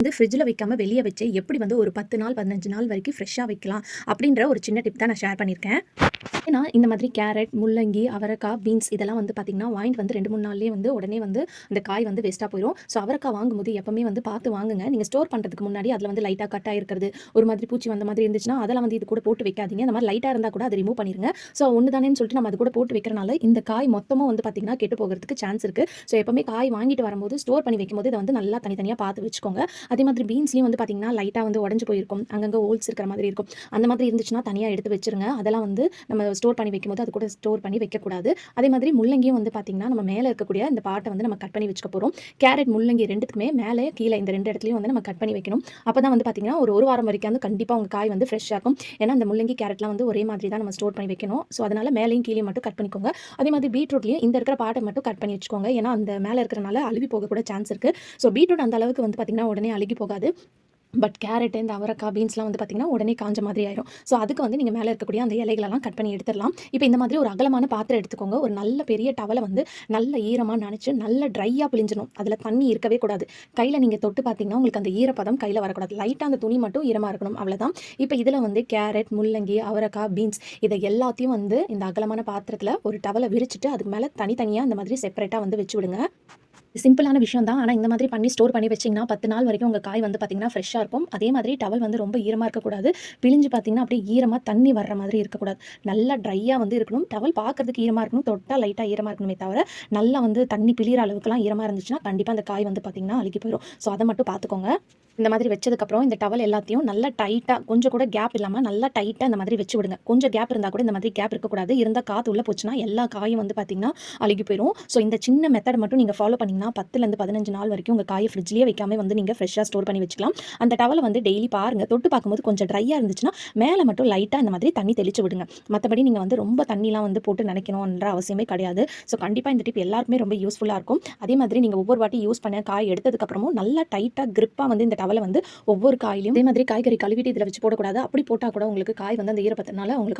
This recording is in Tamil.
வந்து ஃப்ரிட்ஜில் வைக்காம வெளியே வச்சு எப்படி வந்து ஒரு 10 நாள் 15 நாள் வரைக்கும் ஃப்ரெஷ்ஷாக வைக்கலாம் அப்படின்ற ஒரு சின்ன டிப் தான் நான் ஷேர் பண்ணியிருக்கேன். ஏன்னா இந்த மாதிரி கேரட், முள்ளங்கி, அவரைக்காய், பீன்ஸ் இதெல்லாம் வந்து பார்த்திங்கன்னா வாங்கிட்டு வந்து 2 3 நாள்லேயே வந்து உடனே வந்து அந்த காய் வந்து வேஸ்ட்டாக போயிடும். ஸோ அவரைக்காய் வாங்கும்போது எப்பவுமே வந்து பார்த்து வாங்குங்க. நீங்கள் ஸ்டோர் பண்ணுறதுக்கு முன்னாடி அதில் வந்து லைட்டாக கட் ஆகிருக்கிறது, ஒரு மாதிரி பூச்சி வந்த மாதிரி இருந்துச்சுன்னா அதெல்லாம் வந்து இது கூட போட்டு வைக்காதீங்க. அந்த மாதிரி லைட்டாக இருந்தால் கூட அதை ரிமூவ் பண்ணிடுங்க. ஸோ ஒன்று தானேன்னு சொல்லிட்டு நம்ம அது கூட போட்டு வைக்கிறனால இந்த காய் மொத்தமும் வந்து பார்த்திங்கன்னா கெட்டு போகிறதுக்கு சான்ஸ் இருக்குது. ஸோ எப்பவுமே காய் வாங்கிட்டு வரும்போது ஸ்டோர் பண்ணி வைக்கும்போது இதை வந்து நல்லா தனித்தனியாக பார்த்து வச்சுக்கோங்க. அதே மாதிரி பீன்ஸ்லேயும் வந்து பார்த்திங்கன்னா லைட்டாக வந்து உடஞ்சு போயிருக்கும், அங்கங்கே ஹோல்ஸ் இருக்கிற மாதிரி இருக்கும். அந்த மாதிரி இருந்துச்சுன்னா தனியாக எடுத்து வச்சுருங்க. அதெல்லாம் வந்து நம்ம ஸ்டோர் பண்ணி வைக்கும்போது அது கூட ஸ்டோர் பண்ணி வைக்கக்கூடாது. அதே மாதிரி முள்ளங்கியும் வந்து பார்த்திங்கன்னா நம்ம மேலே இருக்கக்கூடிய இந்த பாட்டை வந்து நம்ம கட் பண்ணி வச்சுக்க போகிறோம். கேரட், முள்ளங்கி ரெண்டுத்துக்குமே மேலே கீழே இந்த 2 இடத்துலையும் வந்து நம்ம கட் பண்ணி வைக்கணும். அப்போ தான் வந்து பார்த்திங்கன்னா ஒரு வாரம் வரைக்கும் வந்து கண்டிப்பாக உங்கள் காய் வந்து ஃப்ரெஷ்ஷாக இருக்கும். ஏன்னா அந்த முள்ளங்கி கேரட்லாம் வந்து ஒரே மாதிரி தான் நம்ம ஸ்டோர் பண்ணி வைக்கணும். ஸோ அதனால் மேலேயும் கீழே மட்டும் கட் பண்ணிக்கோங்க. அதே மாதிரி பீட்ரூட்லேயும் இந்த இருக்கிற பாட்டை மட்டும் கட் பண்ணி வச்சுக்கோங்க. ஏன்னா அந்த மேலே இருக்கிறனால அழுவி போக கூட சான்ஸ் இருக்குது. ஸோ பீட்ரூட் அந்த அளவுக்கு வந்து பார்த்திங்கன்னா உடனே அழுகி போகாது. பட் கேரட், இந்த அவரைக்காய், பீன்ஸ்லாம் வந்து பார்த்திங்கன்னா உடனே காஞ்ச மாதிரி ஆயிரும். ஸோ அதுக்கு வந்து நீங்கள் மேலே இருக்கக்கூடிய அந்த இலைகளெல்லாம் கட் பண்ணி எடுத்துடலாம். இப்போ இந்த மாதிரி ஒரு அகலமான பாத்திரம் எடுத்துக்கோங்க. ஒரு நல்ல பெரிய டவலை வந்து நல்ல ஈரமாக நனைச்சு நல்ல ட்ரையாக பிழிஞ்சணும். அதில் தண்ணி இருக்கவே கூடாது. கையில் நீங்கள் தொட்டு பார்த்தீங்கன்னா உங்களுக்கு அந்த ஈரப்பதம் கையில் வரக்கூடாது. லைட்டாக அந்த துணி மட்டும் ஈரமாக இருக்கணும், அவ்வளோதான். இப்போ இதில் வந்து கேரட், முள்ளங்கி, அவரைக்காய், பீன்ஸ் இதை எல்லாத்தையும் வந்து இந்த அகலமான பாத்திரத்தில் ஒரு டவலை விரிச்சிட்டு அதுக்கு மேலே தனித்தனியாக இந்த மாதிரி செப்பரேட்டாக வந்து வச்சு விடுங்க. சிம்பிளான விஷயம் தான். ஆனால் இந்த மாதிரி பண்ணி ஸ்டோர் பண்ணி வச்சிங்கன்னா 10 நாள் வரைக்கும் உங்கள் காய் வந்து பார்த்திங்கன்னா ஃப்ரெஷ்ஷாக இருக்கும். அதே மாதிரி டவல் வந்து ரொம்ப ஈரமாக இருக்கக்கூடாது. பிழிஞ்சு பார்த்திங்கன்னா அப்படியே ஈரமாக தண்ணி வர்ற மாதிரி இருக்கக்கூடாது. நல்லா ட்ரையாக வந்து இருக்கணும். டவல் பார்க்குறதுக்கு ஈரமாக இருக்கணும். தொட்டால் லைட்டாக ஈரமாக இருக்கணுமே தவிர நல்லா வந்து தண்ணி பிழிகிற அளவுக்குலாம் ஈரமாக இருந்துச்சுன்னா கண்டிப்பாக அந்த காய் வந்து பார்த்திங்கன்னா அழுகி போயிடும். ஸோ அதை மட்டும் பார்த்துக்கோங்க. இந்த மாதிரி வச்சதுக்கப்புறம் இந்த டவல் எல்லாத்தையும் நல்லா டைட்டாக, கொஞ்சம் கூட கேப் இல்லாமல் நல்லா டைட்டாக இந்த மாதிரி வச்சு விடுங்க. கொஞ்சம் கேப் இருந்தால் கூட இந்த மாதிரி கேப் இருக்கக்கூடாது. இருந்தால் காற்று உள்ளே போச்சுன்னா எல்லா காயும் வந்து பார்த்திங்கன்னா அழுகி போயிடும். ஸோ இந்த சின்ன மெத்தட் மட்டும் நீங்கள் ஃபாலோ பண்ணிங்கன்னா 10லேருந்து 15 நாள் வரைக்கும் உங்கள் காயை ஃப்ரிட்ஜ்லேயே வைக்காம வந்து நீங்கள் ஃப்ரெஷ்ஷாக ஸ்டோர் பண்ணி வச்சுக்கலாம். அந்த டவலை வந்து டெய்லி பாருங்கள். தொட்டு பார்க்கும்போது கொஞ்சம் ட்ரையாக இருந்துச்சுன்னா மேலே மட்டும் லைட்டாக இந்த மாதிரி தண்ணி தெளிச்சு விடுங்க. மற்றபடி நீங்கள் வந்து ரொம்ப தண்ணிலாம் வந்து போட்டு நினைக்கணுன்ற அவசியமே கிடையாது. ஸோ கண்டிப்பாக இந்த டிப் எல்லாருக்குமே ரொம்ப யூஸ்ஃபுல்லாக இருக்கும். அதே மாதிரி நீங்கள் ஒவ்வொரு வாட்டி யூஸ் பண்ண காய் எடுத்ததுக்கப்புறமும் நல்லா டைட்டாக கிரிப்பாக வந்து இந்த டவலை வந்து ஒவ்வொரு காயிலையும் அதே மாதிரி காய்கறி கழுவிட்டு இதில் வச்சு போடக்கூடாது. அப்படி போட்டால் கூட உங்களுக்கு காய் வந்து அந்த ஈரப்பதனால உங்களுக்கு